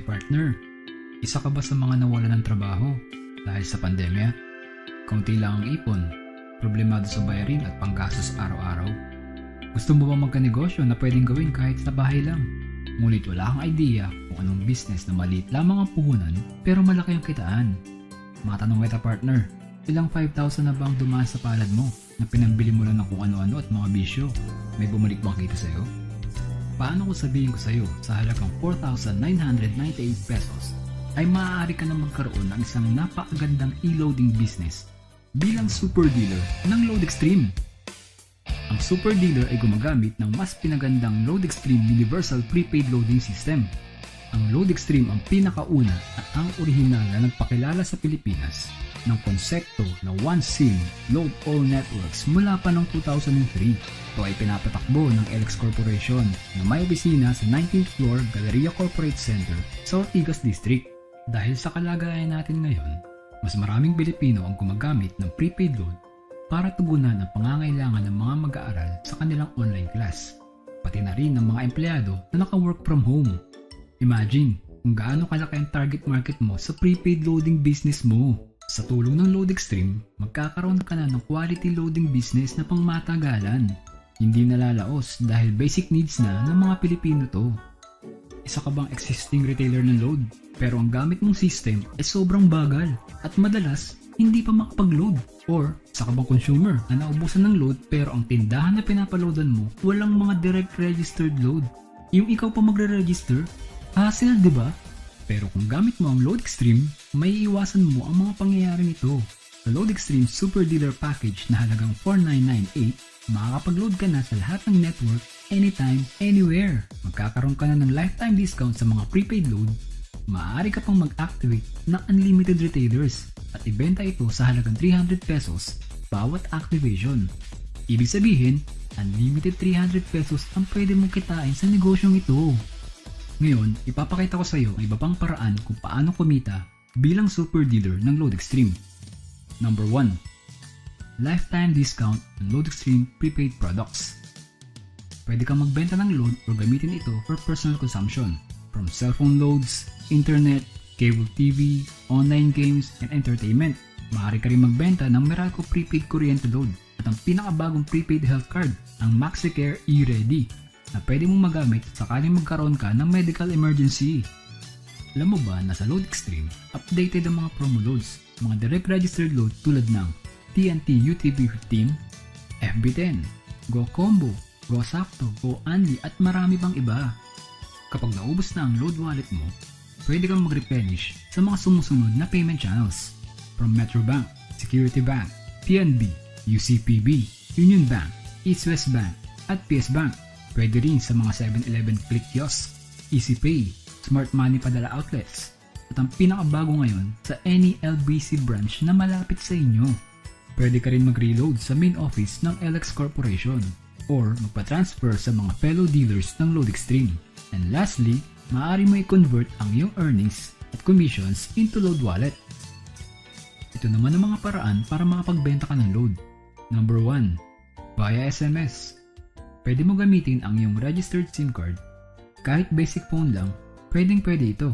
partner, isa ka ba sa mga nawala ng trabaho dahil sa pandemya? Kaunti lang ang ipon, problemado sa bayarin at panggastos araw-araw. Gusto mo ba magka-negosyo na pwedeng gawin kahit sa bahay lang? Ngunit wala kang idea kung anong business na maliit lamang ang puhunan pero malaki ang kitaan. Matanong kita partner, ilang 5,000 na ba ang dumaan sa palad mo na pinambili mo lang ng kung ano-ano at mga bisyo? May bumalik bang kita sa'yo? Paano kung sabihin ko sa'yo sa halagang 4,998 pesos ay maaari ka na magkaroon ng isang napakagandang e-loading business bilang super dealer ng LoadExtreme. Ang super dealer ay gumagamit ng mas pinagandang LoadExtreme Universal Prepaid Loading System. Ang LoadExtreme ang pinakauna at ang orihinal na nagpakilala sa Pilipinas ng konsepto na One SIM Load All Networks mula pa noong 2003. Ito ay pinapatakbo ng LX Corporation na may opisina sa 19th floor Galleria Corporate Center sa Ortigas District. Dahil sa kalagayan natin ngayon, mas maraming Pilipino ang gumagamit ng prepaid load para tugunan ang pangangailangan ng mga mag-aaral sa kanilang online class, pati na rin ng mga empleyado na naka-work from home. Imagine kung gaano kalaki ang target market mo sa prepaid loading business mo. Sa tulong ng LoadExtreme, magkakaroon ka na ng quality loading business na pangmatagalan. Hindi nalalaos dahil basic needs na ng mga Pilipino to. Isa ka bang existing retailer ng load? Pero ang gamit mong system ay sobrang bagal at madalas hindi pa makapag-load. Or isa ka bang consumer na naubusan ng load pero ang tindahan na pinapaloadan mo walang mga direct registered load? Yung ikaw pa magre-register? Hassle, di ba? Pero kung gamit mo ang LoadExtreme, may iwasan mo ang mga pangyayaring ito. Sa LoadExtreme Super Dealer Package na halagang 4,998, makakapag-load ka na sa lahat ng network anytime, anywhere. Magkakaroon ka na ng lifetime discount sa mga prepaid load. Maaari ka pang mag-activate ng unlimited retailers at ibenta ito sa halagang 300 pesos bawat activation. Ibig sabihin, unlimited 300 pesos ang pwede mong kitain sa negosyong ito. Ngayon, ipapakita ko sa iyo ang iba pang paraan kung paano kumita bilang super dealer ng LoadExtreme. Number 1. Lifetime discount ng LoadExtreme prepaid products. Pwede kang magbenta ng load o gamitin ito for personal consumption. From cellphone loads, internet, cable TV, online games, and entertainment. Maaari ka rin magbenta ng Meralco prepaid kuryente load at ang pinakabagong prepaid health card, ang MaxiCare E-Ready, na pwede mong magamit sakaling magkaroon ka ng medical emergency. Alam mo ba na sa LoadExtreme, updated ang mga promo loads, mga direct registered load tulad ng TNT UTP-15, FB10, Go Combo, Go Sakto, Go Only at marami pang iba. Kapag naubos na ang load wallet mo, pwede kang mag-replenish sa mga sumusunod na payment channels from Metrobank, Security Bank, PNB, UCPB, Union Bank, East West Bank at PS Bank. Pwede rin sa mga 7-Eleven Click Kiosk, EasyPay, Smart Money Padala Outlets at ang pinakabago ngayon sa any LBC branch na malapit sa inyo. Pwede ka rin mag-reload sa main office ng LX Corporation or magpa-transfer sa mga fellow dealers ng LoadExtreme. And lastly, maaari mo i-convert ang iyong earnings at commissions into load wallet. Ito naman ang mga paraan para makapagbenta ka ng load. Number 1. Via SMS. Pwede mo gamitin ang iyong registered SIM card. Kahit basic phone lang, pwedeng-pwede ito.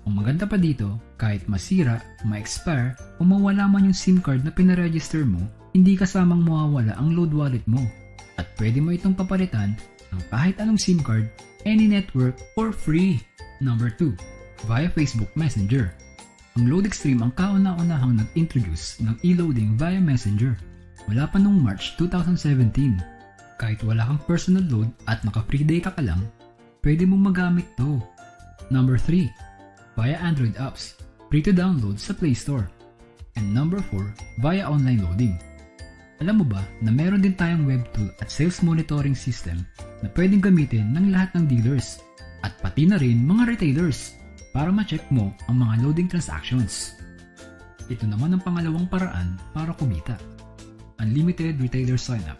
Ang maganda pa dito, kahit masira, ma-expire, o mawala man yung SIM card na pinaregister mo, hindi kasamang mawawala ang load wallet mo. At pwede mo itong papalitan ng kahit anong SIM card, any network, for free. Number 2. Via Facebook Messenger. Ang LoadExtreme ang kauna-unahang nag-introduce ng e-loading via Messenger. Wala pa noong March 2017. Kahit wala kang personal load at naka-free data ka lang, pwede mong magamit to. Number 3. Via Android apps. Free to download sa Play Store. And number 4. Via online loading. Alam mo ba na meron din tayong web tool at sales monitoring system na pwedeng gamitin ng lahat ng dealers at pati na rin mga retailers para ma-check mo ang mga loading transactions. Ito naman ang pangalawang paraan para kumita. Unlimited retailer sign-up.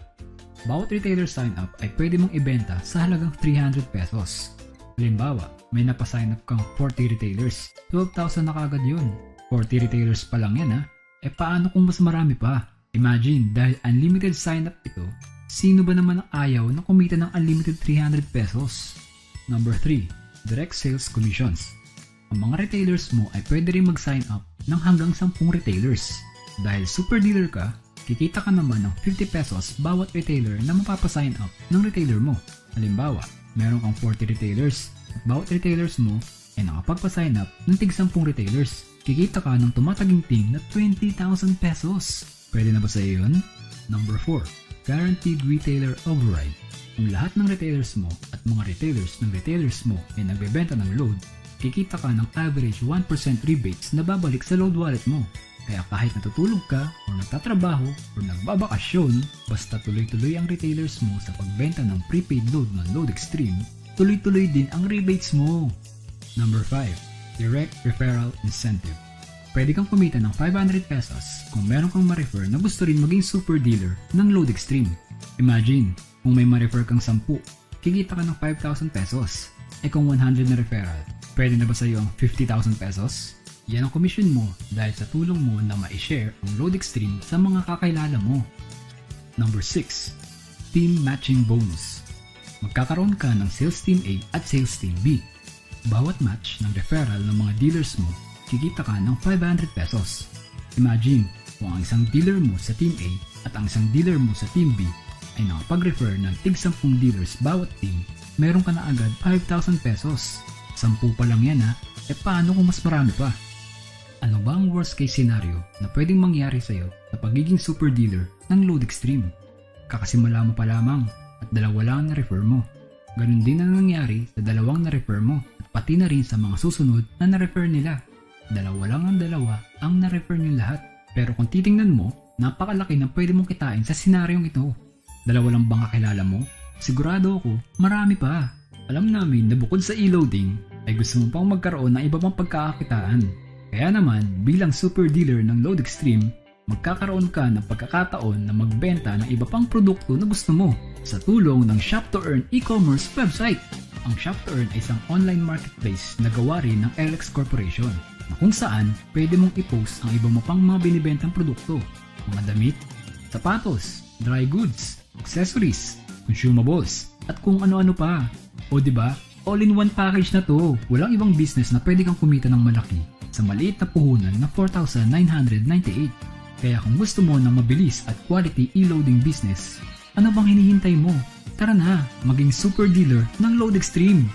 Bawat retailer sign-up ay pwede mong ibenta sa halagang 300 pesos. Halimbawa, may napasign up kang 40 retailers, 12,000 na kagad yun. 40 retailers pa lang yan ha. E paano kung mas marami pa? Imagine, dahil unlimited sign-up ito, sino ba naman ang ayaw na kumita ng unlimited 300 pesos? Number 3. Direct Sales Commissions. ang mga retailers mo ay pwede rin mag-sign up ng hanggang 10 retailers. Dahil super dealer ka, kikita ka naman ng 50 pesos bawat retailer na mapapasign up ng retailer mo. Halimbawa, meron kang 40 retailers at bawat retailers mo ay nakapagpa-sign up ng tig 10 retailers. Kikita ka ng tumataginting na 20,000 pesos. Pwede na ba sa iyo yun? Number 4. Guaranteed Retailer Override. Kung lahat ng retailers mo at mga retailers ng retailers mo ay nagbebenta ng load, kikita ka ng average 1% rebates na babalik sa load wallet mo. Kaya kahit natutulog ka o nagtatrabaho o nagbabakasyon, basta tuloy-tuloy ang retailers mo sa pagbenta ng prepaid load ng Load Extreme, tuloy-tuloy din ang rebates mo. Number 5. Direct Referral Incentive. Pwede kang kumita ng 500 pesos kung meron kang ma-refer na gusto rin maging super dealer ng Load Extreme. Imagine, kung may ma-refer kang 10, kikita ka ng 5,000 pesos. E kung 100 na referral, pwede na ba sa iyo ang 50,000 pesos? Yan ang commission mo dahil sa tulong mo na ma-share ang Load Extreme sa mga kakilala mo. Number 6. Team Matching Bonus. Magkakaroon ka ng Sales Team A at Sales Team B. Bawat match ng referral ng mga dealers mo, kikita ka ng 500 pesos. Imagine, kung ang isang dealer mo sa Team A at ang isang dealer mo sa Team B ay nakapag-refer ng tig 10 dealers bawat team, meron ka na agad 5,000 pesos. 10 pa lang yan ha, e paano kung mas marami pa? Ano ba ang worst case scenario na pwedeng mangyari sa'yo sa pagiging super dealer ng Load Extreme? Kakasimula mo pa lamang at dalawa lang ang na-refer mo. Ganun din ang nangyari sa dalawang na-refer mo at pati na rin sa mga susunod na na-refer nila. Dalawa lang ang na-refer niyo lahat. Pero kung titingnan mo, napakalaki na pwede mong kitain sa senaryong ito. Dalawa lang bang kakilala mo? Sigurado ako, marami pa. Alam namin na bukod sa e-loading, ay gusto mo pang magkaroon ng iba pang pagkakakitaan. Kaya naman, bilang super dealer ng Load Extreme, magkakaroon ka ng pagkakataon na magbenta ng iba pang produkto na gusto mo sa tulong ng Shop2Earn e-commerce website. Ang Shop2Earn ay isang online marketplace na gawa rin ng LX Corporation na kung saan pwede mong i-post ang iba mo pang mga binibentang produkto, mga damit, sapatos, dry goods, accessories, consumables, at kung ano-ano pa. O diba, all-in-one package na to. Walang ibang business na pwede kang kumita ng malaki sa maliit na puhunan na 4,998. Kaya kung gusto mo ng mabilis at quality e-loading business, ano bang hinihintay mo? Tara na, maging super dealer ng Load Extreme!